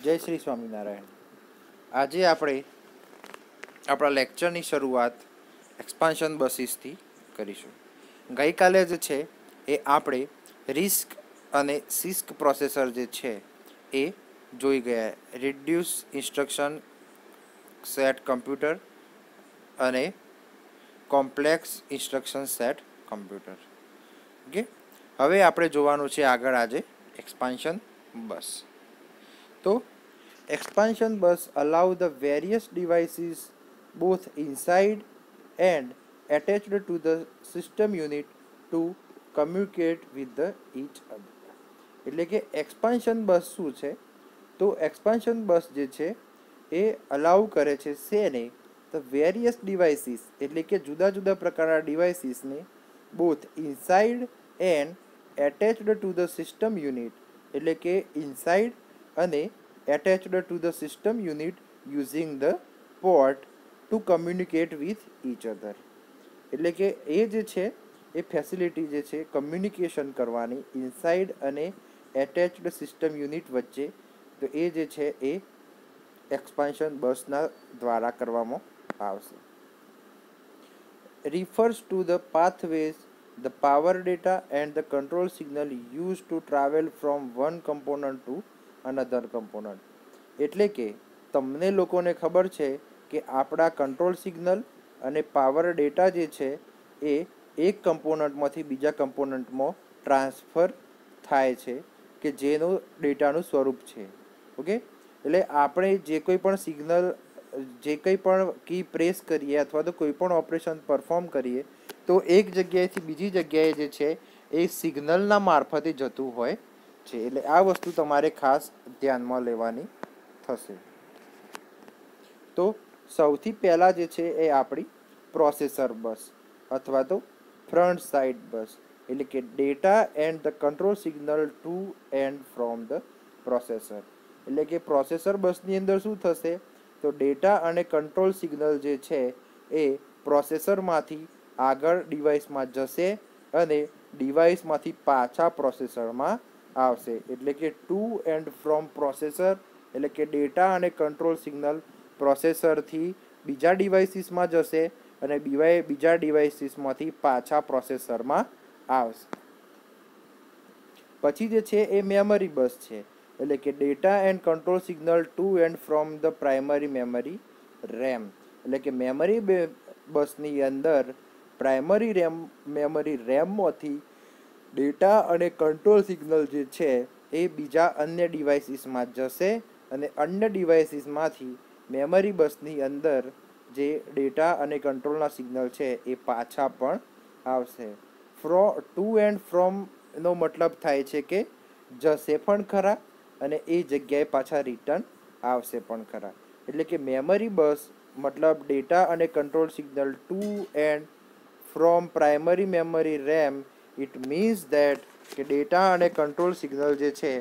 જય શ્રી સ્વામિનારાયણ. આજે આપણે આપણા લેક્ચરની શરૂઆત એક્સપાન્શન બસીસથી કરીશું. ગઈકાલે જે છે એ આપણે રિસ્ક અને સિસ્ક પ્રોસેસર જે છે એ જોઈ ગયા. રિડ્યુસ ઇન્સ્ટ્રક્શન સેટ કમ્પ્યુટર અને complex instruction set computer. Okay, હવે આપણે જોવાનું છે આગળ આજે એક્સપાન્શન બસ. તો expansion bus allow the various devices both inside and attached to the system unit to communicate with the each other. એટલે કે એક્સપાન્શન બસ શું છે? તો એક્સપાન્શન બસ જે છે એ અલાઉ કરે છે શેને? ધ વેરિયસ ડિવાઇસીસ એટલે કે જુદા જુદા પ્રકારના ડિવાઇસીસને both inside and attached to the system unit એટલે કે ઇનસાઇડ અને attached to the system unit using the port to communicate with each other. એટલે કે એ જે છે એ ફેસિલિટી જે છે કમ્યુનિકેશન કરવાની ઇનસાઇડ અને એટેચ્ડ સિસ્ટમ યુનિટ વચ્ચે, તો એ જે છે એ એક્સપાન્શન બસના દ્વારા કરવામાં આવશે. refers to the pathways the power data and the control signal used to travel from one component to another component. એટલે કે તમને લોકોને ખબર છે કે આપણા કંટ્રોલ સિગ્નલ અને પાવર ડેટા જે છે એ એક કમ્પોનન્ટમાંથી બીજા કમ્પોનન્ટમાં ટ્રાન્સફર થાય છે કે જેનું ડેટાનું સ્વરૂપ છે. ઓકે, એટલે આપણે જે કોઈ પણ સિગ્નલ, જે કંઈ પણ કી પ્રેસ કરીએ અથવા તો કોઈ પણ ઓપરેશન પરફોર્મ કરીએ તો એક જગ્યાએથી બીજી જગ્યાએ જે છે એ સિગ્નલના મારફતે જતું હોય છે. એટલે આ વસ્તુ તમારે ખાસ ધ્યાનમાં લેવાની થશે. તો સૌથી પહેલાં જે છે એ આપણી પ્રોસેસર બસ અથવા તો ફ્રન્ટ સાઇડ બસ, એટલે કે data and the control signal to and from the processor. એટલે કે પ્રોસેસર બસની અંદર શું થશે? તો ડેટા અને કંટ્રોલ સિગ્નલ જે છે એ પ્રોસેસરમાંથી આગળ ડિવાઇસમાં જશે અને ડિવાઇસમાંથી પાછા પ્રોસેસરમાં આવશે. એટલે કે ટુ એન્ડ ફ્રોમ પ્રોસેસર એટલે કે ડેટા અને કંટ્રોલ સિગ્નલ પ્રોસેસરથી બીજા ડિવાઇસીસમાં જશે અને બીજા ડિવાઇસીસમાંથી પાછા પ્રોસેસરમાં આવશે. પછી જે છે એ મેમરી બસ છે, એટલે કે data and control signal to and from the primary memory RAM. એટલે કે મેમરી બસની અંદર પ્રાઇમરી મેમરી રેમમાંથી ડેટા અને કંટ્રોલ સિગ્નલ જે છે એ બીજા અન્ય ડિવાઇસીસમાં જશે અને અન્ય ડિવાઇસીસમાંથી મેમરી બસની અંદર જે ડેટા અને કંટ્રોલના સિગ્નલ છે એ પાછા પણ આવશે. ટુ એન્ડ ફ્રોમનો મતલબ થાય છે કે જશે પણ ખરા અને એ જગ્યાએ પાછા રિટર્ન આવશે પણ ખરા. એટલે કે મેમરી બસ મતલબ ડેટા અને control signal to and from primary memory RAM. It means that કે ડેટા અને કંટ્રોલ સિગ્નલ જે છે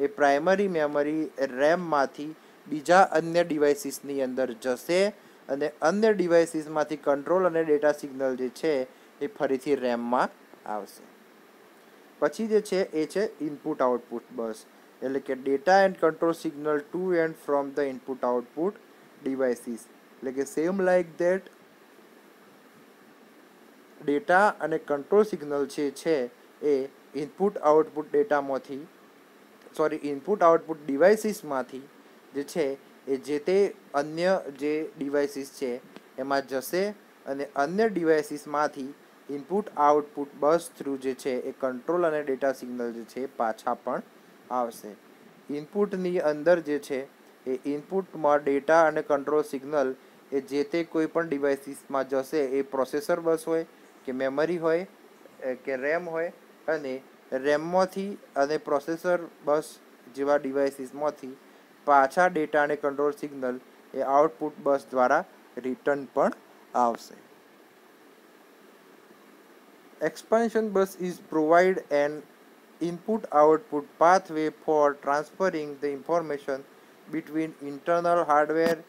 એ પ્રાઇમરી મેમરી રેમમાંથી બીજા અન્ય ડિવાઇસીસની અંદર જશે અને અન્ય ડિવાઇસીસમાંથી કંટ્રોલ અને ડેટા સિગ્નલ જે છે એ ફરીથી રેમમાં આવશે. પછી જે છે એ છે ઇનપુટ આઉટપુટ બસ, એટલે કે data and control signal to and from the input output devices. એટલે કે સેમ લાઇક ધેટ ડેટા અને કંટ્રોલ સિગ્નલ છે એ ઇનપુટ આઉટપુટ ડેટામાંથી ઇનપુટ આઉટપુટ ડિવાઇસીસમાંથી જે છે એ જે તે અન્ય જે ડિવાઇસીસ છે એમાં જશે અને અન્ય ડિવાઇસીસમાંથી ઇનપુટ આઉટપુટ બસ થ્રુ જે છે એ કંટ્રોલ અને ડેટા સિગ્નલ જે છે પાછા પણ આવશે. ઇનપુટની અંદર જે છે એ ઇનપુટમાં ડેટા અને કંટ્રોલ સિગ્નલ એ જે તે કોઈ પણ ડિવાઇસીસમાં જશે, એ પ્રોસેસર બસ હોય કે મેમરી હોય કે રેમ હોય, અને રેમમાંથી અને પ્રોસેસર બસ જેવા ડિવાઇસીસમાંથી પાછા ડેટા અને કંટ્રોલ સિગ્નલ એ આઉટપુટ બસ દ્વારા રિટર્ન પણ આવશે. Expansion bus is provide an input output pathway for transferring the information between internal hardware,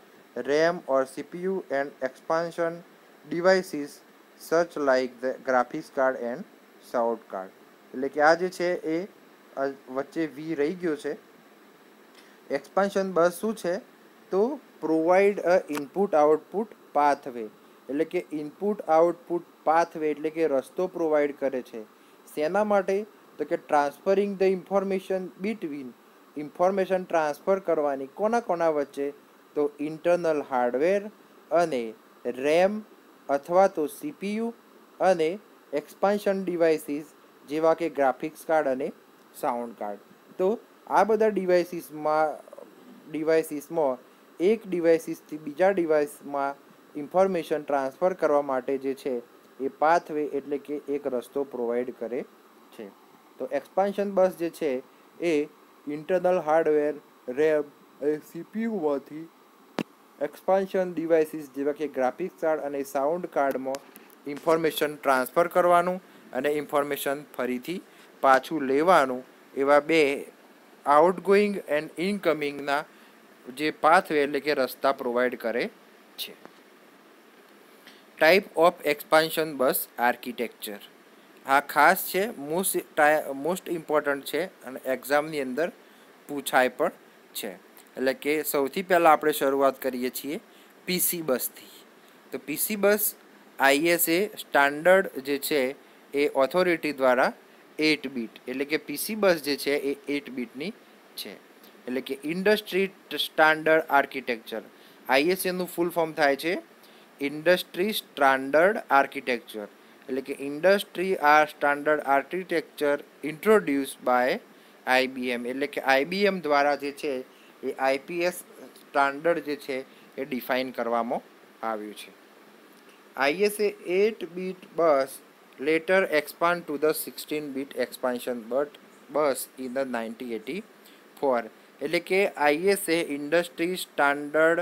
RAM or CPU and expansion devices such like the graphics card and sound card. એટલે કે આ જે છે એ વચ્ચે વી રહી ગયો છે એક્સપાન્શન બસ શું છે તો પ્રોવાઈડ અ ઇનપુટ આઉટપુટ પાથવે, એટલે કે ઇનપુટ આઉટપુટ પાથવે એટલે કે રસ્તો પ્રોવાઈડ કરે છે. શેના માટે તો કે transferring the information between, information transfer કરવાની કોના વચ્ચે તો ઇન્ટરનલ હાર્ડવેર અને રેમ અથવા તો સીપીયુ અને એક્સપાન્શન ડિવાઇસીસ જેવા કે ગ્રાફિક્સ કાર્ડ અને સાઉન્ડ કાર્ડ. તો આ બધા ડિવાઇસીસમાં એક ડિવાઇસીસથી બીજા ડિવાઇસમાં ઇન્ફોર્મેશન ટ્રાન્સફર કરવા માટે જે છે એ પાથવે એટલે કે એક રસ્તો પ્રોવાઈડ કરે છે. તો એક્સપાન્શન બસ જે છે એ ઇન્ટરનલ હાર્ડવેર, રેમ અને સીપીયુમાંથી એક્સપાન્શન ડિવાઇસીસ જેવા કે ગ્રાફિક્સ કાર્ડ અને સાઉન્ડ કાર્ડમાં ઇન્ફોર્મેશન ટ્રાન્સફર કરવાનું અને ઇન્ફોર્મેશન ફરીથી પાછું લેવાનું એવા બે આઉટગોઈંગ એન્ડ ઇનકમિંગના જે પાથવે એટલે કે રસ્તા પ્રોવાઈડ કરે છે. Type of expansion bus architecture. આ ખાસ છે, મોસ્ટ ઇમ્પોર્ટન્ટ છે અને એક્ઝામની અંદર પૂછાય પણ છે. એટલે કે સૌથી પહેલાં આપણે શરૂઆત કરીએ છીએ પીસી બસથી. તો પીસી બસ આઈએસએ સ્ટાન્ડર્ડ જે છે એ ઓથોરિટી દ્વારા 8 બીટ, એટલે કે પીસી બસ જે છે એ 8 બીટની છે. એટલે કે ઇન્ડસ્ટ્રી સ્ટાન્ડર્ડ આર્કિટેક્ચર. આઈએસએનું ફૂલ ફોર્મ થાય છે ઇન્ડસ્ટ્રી સ્ટાન્ડર્ડ આર્કિટેક્ચર, એટલે કે industry standard architecture introduce by IBM, એટલે કે આઈબીએમ દ્વારા જે છે એ આઈપીએસ સ્ટાન્ડર્ડ જે છે એ ડિફાઇન કરવામાં આવ્યું છે. ISA 8 bit bus later expand to the 16-bit expansion bus in the 1984. એટલે કે ISA industry standard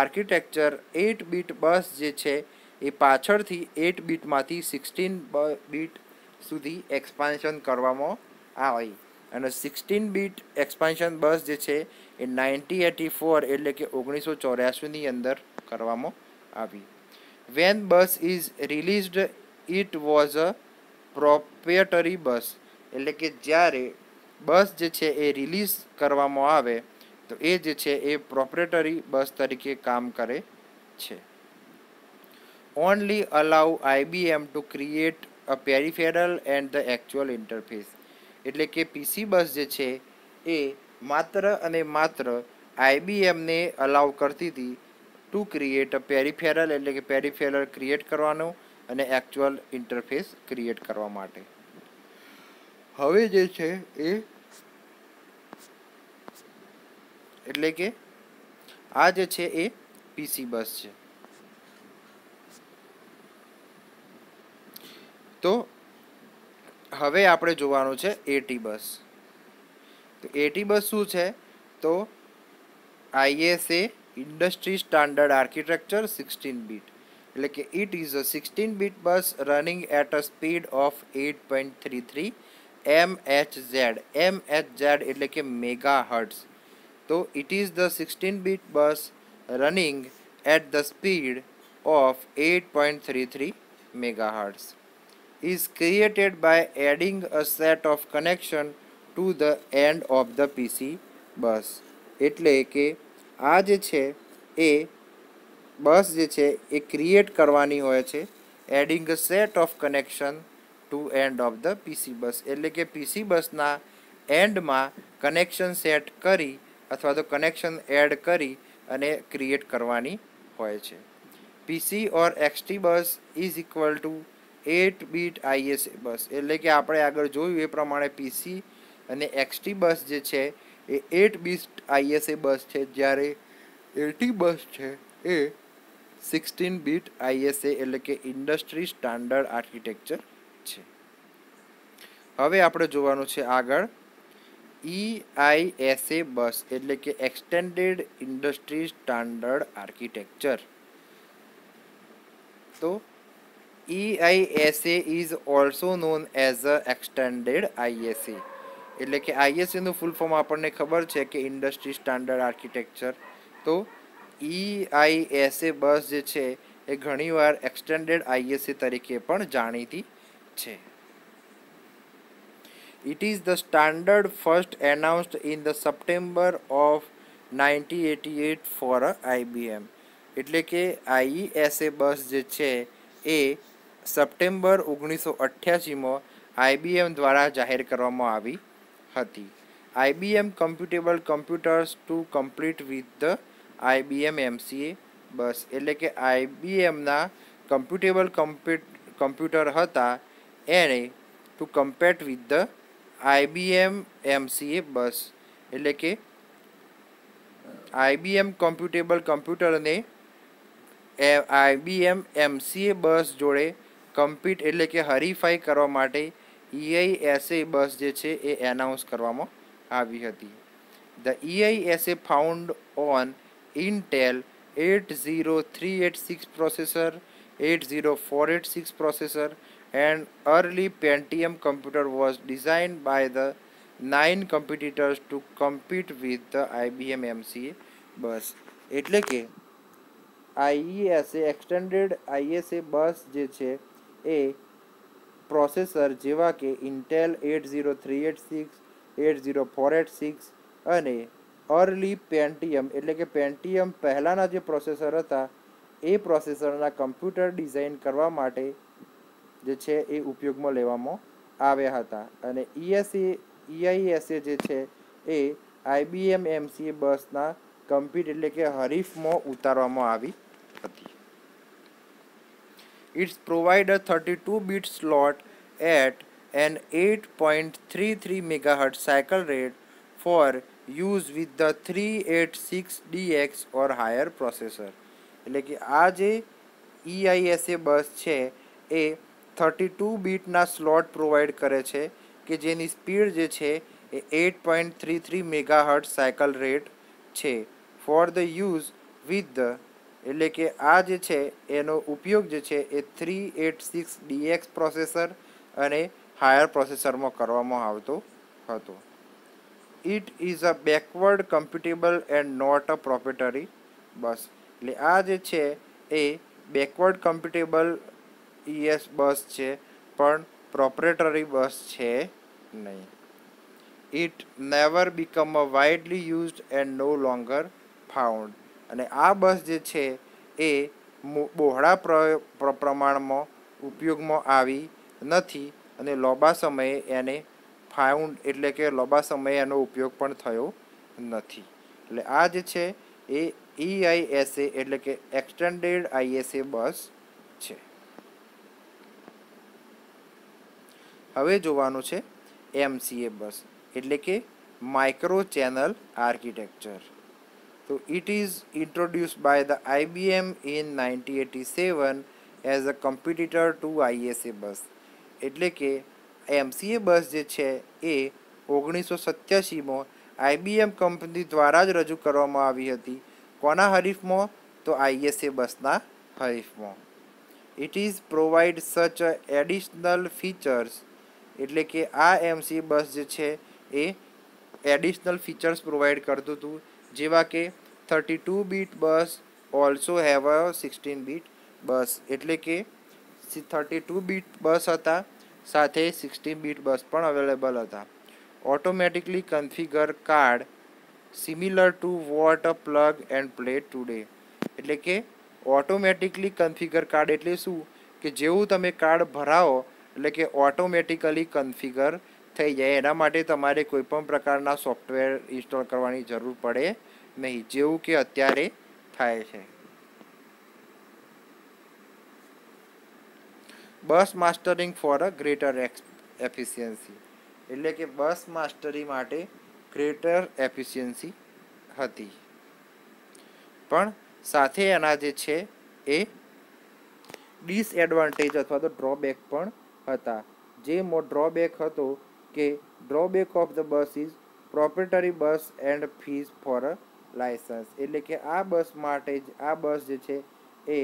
architecture 8 bit bus જે છે એ પાછળથી 8 બીટમાંથી 16 બીટ સુધી એક્સપાન્શન કરવામાં આવી અને 16 બીટ એક્સપાન્શન બસ જે છે એ 1984 એટલે કે 1984ની અંદર કરવામાં આવી. When bus is released it was a proprietary bus, એટલે કે જ્યારે બસ જે છે એ રિલીઝ કરવામાં આવે તો એ જે છે એ પ્રોપ્રિએટરી બસ તરીકે કામ કરે છે. Only allow IBM to create a peripheral and the actual interface, એટલે કે પીસી બસ જે છે એ માત્ર અને માત્ર આઈબીએમને અલાઉ કરતી હતી ટુ ક્રિએટ અ પેરિફેરલ, એટલે કે પેરિફેરલ ક્રિએટ કરવાનું અને એકચ્યુઅલ ઇન્ટરફેસ ક્રિએટ કરવા માટે. હવે જે છે એ એટલે કે આ જે છે એ પીસી બસ છે. તો હવે આપણે જોવાનું છે એટી બસ. તો એટી બસ શું છે તો ISA industry standard architecture 16 bit, એટલે કે it is a 16 bit bus running at a speed of 8.33 MHz. MHz એટલે કે મેગા હર્ટ્ઝ. તો it is the 16 bit bus running at the speed of 8.33 megahertz is created by adding a set of connection to the end of the PC bus. એટલે કે આ જે છે એ બસ જે છે એ ક્રિએટ કરવાની હોય છે adding a set of connection to end of the PC bus, એટલે કે પીસી બસના એન્ડમાં કનેક્શન સેટ કરી અથવા તો કનેક્શન એડ કરી અને ક્રિએટ કરવાની હોય છે. PC or XT bus is equal to 8 bit ISA bus, એટલે કે આપણે આગળ જોયું એ પ્રમાણે પીસી અને એક્સટી બસ જે છે એ 8 બીટ આઈએસએ બસ છે, જ્યારે એટી બસ છે એ 16 બીટ આઈએસએ એટલે કે ઇન્ડસ્ટ્રી સ્ટાન્ડર્ડ આર્કિટેક્ચર છે. હવે આપણે જોવાનું છે આગળ EISA બસ, એટલે કે એક્સટેન્ડેડ ઇન્ડસ્ટ્રી સ્ટાન્ડર્ડ આર્કિટેક્ચર. તો EISA is also known as a extended ISA, એટલે કે આઈએસએનું ફૂલ ફોર્મ આપણને ખબર છે કે ઇન્ડસ્ટ્રી સ્ટાન્ડર્ડ આર્કિટેક્ચર. તો EISA બસ જે છે એ ઘણીવાર એક્સટેન્ડેડ આઈએસએ તરીકે પણ જાણીતી છે. It is the standard first announced in the September of 1988 for IBM. એટલે કે IESA બસ જે છે એ સપ્ટેમ્બર 1988માં IBM દ્વારા જાહેર કરવામાં આવી હતી. IBM computable computers to complete with the IBM MCA bus. એટલે કે IBMના કમ્પ્યુટેબલ કમ્પ્યુટર હતા એને to compete with the IBM MCA bus. એટલે કે IBM કમ્પ્યુટેબલ કમ્પ્યુટરને IBM MCA બસ જોડે કમ્પીટ એટલે કે હરીફાઈ કરવા માટે EISA બસ જે છે એ એનાઉન્સ કરવામાં આવી હતી. The EISA found on Intel 80386 processor, 80486 processor and early Pentium computer was designed by the 9 competitors to compete with the IBM MCA bus. એટલે કે IESA એક્સટેન્ડેડ ISA બસ જે છે એ પ્રોસેસર જેવા કે ઇન્ટેલ 80386, 80486 અને અર્લી પેન્ટિયમ એટલે કે પેન્ટિયમ પહેલાંના જે પ્રોસેસર હતા એ પ્રોસેસરના કમ્પ્યુટર ડિઝાઇન કરવા માટે જે છે એ ઉપયોગમાં લેવામાં આવ્યા હતા. અને EISA જે છે એ IBM MCA બસના કમ્પીટ એટલે કે હરીફમાં ઉતારવામાં આવી હતી. It's provide a 32-bit slot at an 8.33 MHz cycle rate for use with the 386DX or higher processor. એટલે કે આ જે EISA બસ છે એ 32 બીટના સ્લોટ પ્રોવાઈડ કરે છે કે જેની સ્પીડ જે છે એ 8.33 મેગાહર્ટ સાયકલ રેટ છે for the use with the એટલે કે આ જે છે એનો ઉપયોગ જે છે એ 386DX પ્રોસેસર અને હાયર પ્રોસેસરમાં કરવામાં આવતો હતો. It is a backward computable and not a proprietary bus. એટલે આ જે છે એ બેકવર્ડ કમ્પ્યુટેબલ ES બસ છે પણ પ્રોપ્રેટરી બસ છે નહીં. It never become a widely used and no longer found. અને આ બસ જે છે એ બહોળા પ્રમાણમાં ઉપયોગમાં આવી નથી અને લાંબા સમયે એને ફાઉન્ડ એટલે કે લાંબા સમયે એનો ઉપયોગ પણ થયો નથી. એટલે આ જે છે એ EISA એટલે કે એક્સટેન્ડેડ ISA બસ છે. હવે જોવાનું છે MCA બસ એટલે કે micro channel architecture. So it is introduced by the IBM in 1987 as a competitor to ISA bus. એટલે કે MCA બસ જે છે એ 1987માં IBM કંપની દ્વારા જ રજૂ કરવામાં આવી હતી. કોના હરીફમાં? તો ISA બસના હરીફમાં. It is provide such additional features એટલે કે આ MCA બસ જે છે એ એડિશનલ ફીચર્સ પ્રોવાઈડ કરતું હતું જેવા કે 32 bit bus also have a 16 bit bus. એટલે કે 32 બીટ બસ હતા સાથે 16 બીટ બસ પણ અવેલેબલ હતા. Automatically configure card similar two what a plug and play today. એટલે કે ઓટોમેટિકલી કન્ફિગર કાર્ડ એટલે શું કે જેવું તમે કાર્ડ ભરાવો એટલે કે ઓટોમેટિકલી કન્ફિગર થઈ જાય. એના માટે તમારે કોઈપણ પ્રકારના સોફ્ટવેર ઇન્સ્ટોલ કરવાની જરૂર પડે નહીં જેવું કે અત્યારે થાય છે. બસ માસ્ટરિંગ ફોર અ ગ્રેટર એફિશિયન્સી એટલે કે બસ માસ્ટરી માટે ગ્રેટર એફિશિયન્સી હતી પણ સાથે એના જે છે એ ડિસએડવાન્ટેજ અથવા તો ડ્રોબેક પણ હતા. જે ડ્રોબેક હતો કે drawback of the bus is proprietary bus and fees for a license. એટલે કે આ બસ માટે જ આ બસ જે છે એ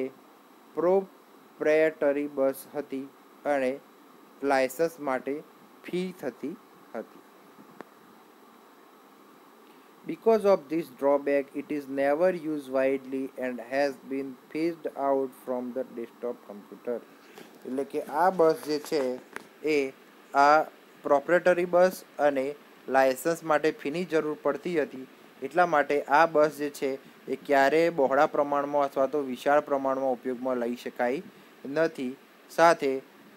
પ્રોપ્રેટરી બસ હતી અને લાયસન્સ માટે ફી થતી હતી. Because of this drawback, it is never used widely and has been phased out from the desktop computer. એટલે કે આ બસ જે છે એ આ પ્રોપ્રેટરી બસ અને લાયસન્સ માટે ફીની જરૂર પડતી હતી એટલા માટે આ બસ જે છે એ ક્યારેય બહોળા પ્રમાણમાં અથવા તો વિશાળ પ્રમાણમાં ઉપયોગમાં લઈ શકાય નથી. સાથે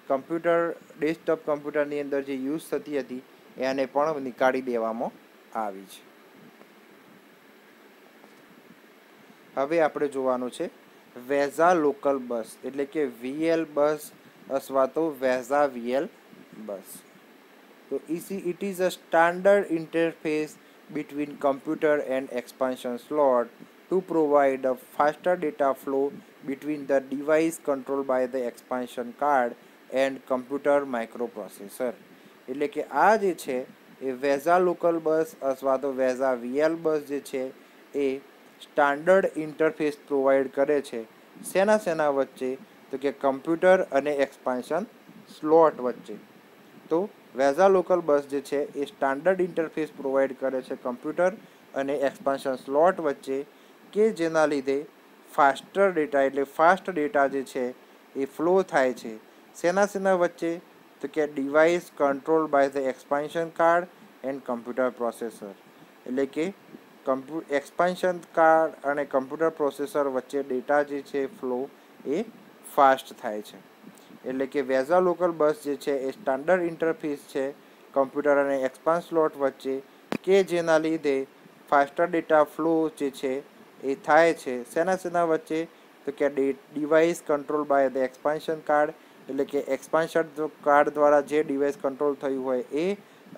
કમ્પ્યુટર ડેસ્કટોપ કમ્પ્યુટરની અંદર જે યુઝ થતી હતી એને પણ નીકાળી દેવામાં આવી છે. હવે આપણે જોવાનું છે વેઝા લોકલ બસ એટલે કે વીએલ બસ અથવા તો વેઝા વીએલ બસ. તો it is a standard interface between computer and expansion slot to provide a faster data flow between the device controlled by the expansion card and computer microprocessor. એટલે કે આ જે છે એ વેઝા લોકલ બસ અથવા તો વેઝા વીએલ બસ જે છે એ સ્ટાન્ડર્ડ ઇન્ટરફેસ પ્રોવાઈડ કરે છે શેના વચ્ચે? તો કે કમ્પ્યુટર અને એક્સપાન્શન સ્લોટ વચ્ચે. તો વેઝા લોકલ બસ જે છે એ સ્ટાન્ડર્ડ ઇન્ટરફેસ પ્રોવાઈડ કરે છે કમ્પ્યુટર અને એક્સપાન્શન સ્લોટ વચ્ચે કે જેના લીધે ફાસ્ટર ડેટા એટલે ફાસ્ટ ડેટા જે છે એ ફ્લો થાય છે શેના વચ્ચે? તો કે device control by the expansion card and computer processor. એટલે કે એક્સપાન્શન કાર્ડ અને કમ્પ્યુટર પ્રોસેસર વચ્ચે ડેટા જે છે ફ્લો એ ફાસ્ટ થાય છે. એટલે કે વેઝા લોકલ બસ જે છે એ સ્ટાન્ડર્ડ ઇન્ટરફેસ છે કમ્પ્યુટર અને એક્સપાન્શન સ્લોટ વચ્ચે કે જેના લીધે ફાસ્ટર ડેટા ફ્લો જે છે એ થાય છે શેના વચ્ચે? તો કે device control by the expansion card એટલે કે એક્સપાન્શન કાર્ડ દ્વારા જે ડિવાઇસ કંટ્રોલ થયું હોય એ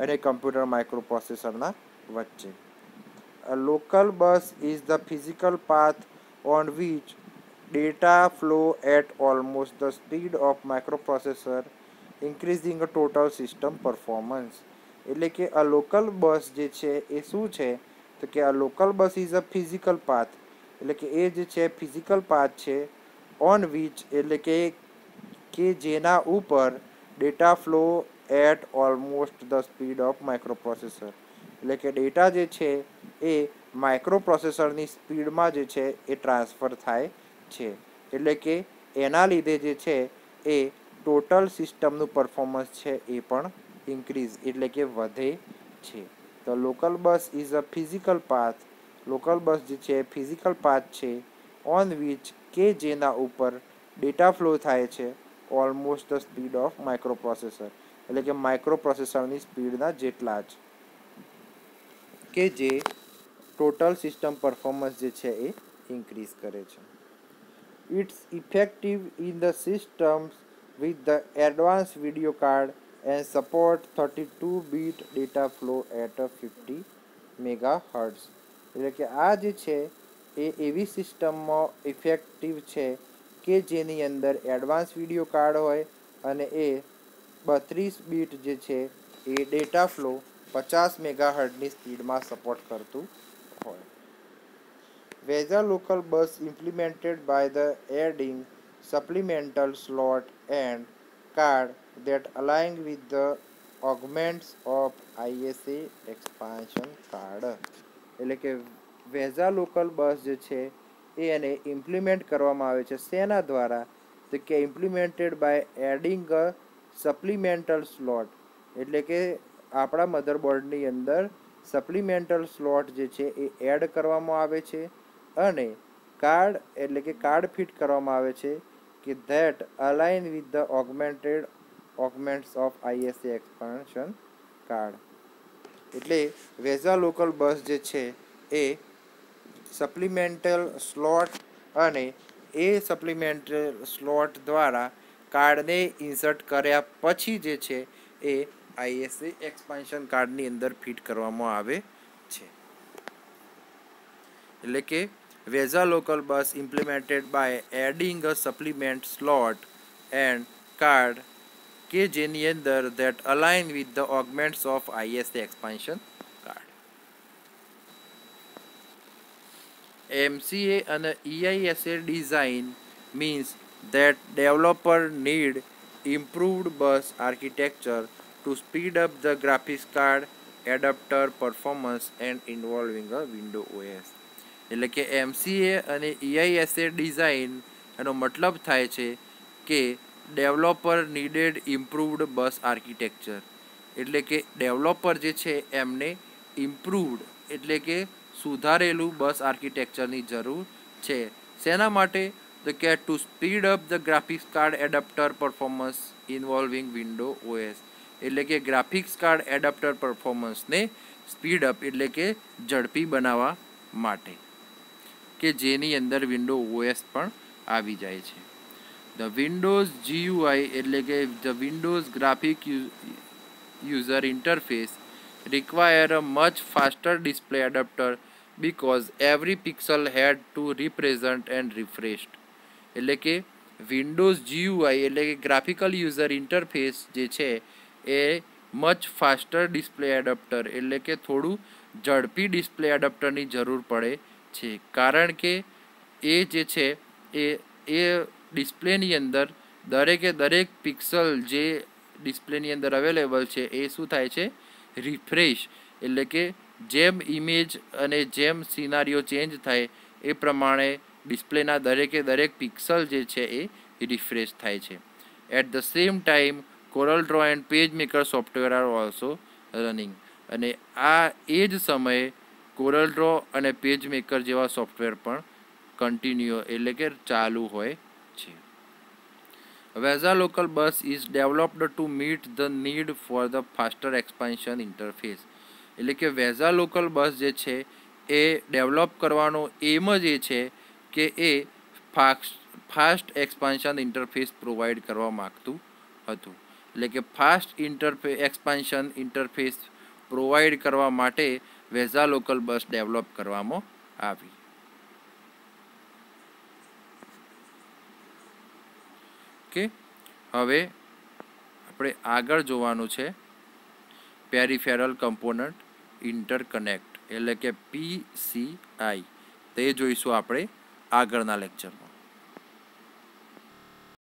અને કમ્પ્યુટર માઇક્રોપ્રોસેસરના વચ્ચે. A local bus is the physical path on which data flow at almost the speed of microprocessor, increasing the total system performance. એટલે કે a local bus જે છે એ શું છે? તો કે a local bus is a physical path એટલે કે એ જે છે ફિઝિકલ પાથ છે on which એટલે કે જેના ઉપર data flow at almost the speed of microprocessor એટલે કે ડેટા જે છે એ માઇક્રોપ્રોસેસરની સ્પીડમાં જે છે એ ટ્રાન્સફર થાય છે. એટલે કે એના લીધે જે છે એ ટોટલ સિસ્ટમનું પરફોર્મન્સ છે એ પણ ઇન્ક્રીઝ એટલે કે વધે છે. તો local bus is a physical path. Local bus જે છે ફિઝિકલ પાથ છે ઓન વિચ કે જેના ઉપર ડેટા ફ્લો થાય છે almost the speed of microprocessor એટલે કે માઇક્રોપ્રોસેસરની સ્પીડના જેટલા જ કે જે ટોટલ સિસ્ટમ પરફોર્મન્સ જે છે એ ઇન્ક્રીઝ કરે છે. It's effective in the systems with the advance video card and support 32-bit data flow at 50 megahertz. એટલે કે આ જે છે એ એવી સિસ્ટમમાં ઇફેક્ટિવ છે કે જેની અંદર એડવાન્સ વિડીયો કાર્ડ હોય અને એ 32 બીટ જે છે એ ડેટા ફ્લો 50 મેગાહર્ટ્ઝની સ્પીડમાં સપોર્ટ કરતું હોય. VESA local bus implemented by the adding supplemental slot and card that align with the augments of ISA expansion card. એટલે કે વેઝા લોકલ બસ જે છે એ એને ઇમ્પ્લિમેન્ટ કરવામાં આવે છે શેના દ્વારા? તો કે implemented by adding a supplemental slot એટલે કે આપણા મધરબોર્ડની અંદર સપ્લિમેન્ટલ સ્લોટ જે છે એ એડ કરવામાં આવે છે અને કાર્ડ એટલે કે કાર્ડ ફિટ કરવામાં આવે છે કે that align with the augments of ISA expansion card. એટલે વેઝા લોકલ બસ જે છે એ સપ્લિમેન્ટલ સ્લોટ અને એ સપ્લિમેન્ટલ સ્લોટ દ્વારા કાર્ડને ઇન્સર્ટ કર્યા પછી જે છે એ ISA એક્સપાન્શન કાર્ડની અંદર ફિટ કરવામાં આવે છે. એટલે કે VESA local bus implemented by adding a supplement slot and card કે જેની અંદર that align with the augments of ISA expansion card. MCA અને EISA design means that developer need improved bus architecture to speed up the graphics card adapter performance and involving a Windows OS. એટલે કે MCA અને EISA design એનો મતલબ થાય છે કે developer needed improved બસ architecture એટલે કે ડેવલપર જે છે એમને ઇમ્પ્રુવડ એટલે કે સુધારેલું બસ આર્કિટેક્ચરની જરૂર છે. શેના માટે? તો કે to speed up the graphics card adapter performance involving window OS, એટલે કે ગ્રાફિક્સ કાર્ડ એડપ્ટર પરફોર્મન્સને સ્પીડ અપ એટલે કે ઝડપી બનાવવા માટે, કે જેની અંદર વિન્ડો ઓએસ પણ આવી જાય છે. ધ વિન્ડોઝ GUI એટલે કે the Windows graphic user interface require a much faster display adapter because every pixel had to represent and refreshed. એટલે કે વિન્ડોઝ GUI એટલે કે ગ્રાફિકલ યુઝર ઇન્ટરફેસ જે છે એ મચ ફાસ્ટર ડિસ્પ્લે એડપ્ટર એટલે કે થોડું ઝડપી ડિસ્પ્લે એડપ્ટરની જરૂર પડે છે, કારણ કે એ જે છે એ ડિસ્પ્લેની અંદર દરેક પિક્સલ જે ડિસ્પ્લેની અંદર અવેલેબલ છે એ શું થાય છે? રિફ્રેશ, એટલે કે જેમ ઇમેજ અને જેમ સિનારીઓ ચેન્જ થાય એ પ્રમાણે ડિસ્પ્લેના દરેક પિક્સલ જે છે એ રિફ્રેશ થાય છે. At the same time Corel Draw and Page Maker software are also running, અને એ જ સમયે કોરલ ડ્રો અને પેજ મેકર જેવા સોફ્ટવેર પણ કન્ટિન્યુ એટલે કે ચાલુ હોય છે. VESA local bus is developed to meet the need for the faster expansion interface. એટલે કે VESA local bus જે છે એ ડેવલપ કરવાનો એમ જ એ છે કે એ ફાસ્ટ એક્સપાન્શન ઇન્ટરફેસ પ્રોવાઈડ કરવા માગતું હતું. એટલે કે ફાસ્ટ એક્સપાન્શન ઇન્ટરફેસ પ્રોવાઈડ કરવા માટે VESA local bus ડેવલપ કરવામાં આવી. ઓકે, હવે આપણે આગળ જોવાનું છે પેરિફેરલ કમ્પોનન્ટ ઇન્ટરકનેક્ટ એટલે કે PCI. તે જોઈશું આપણે આગળના લેક્ચરમાં.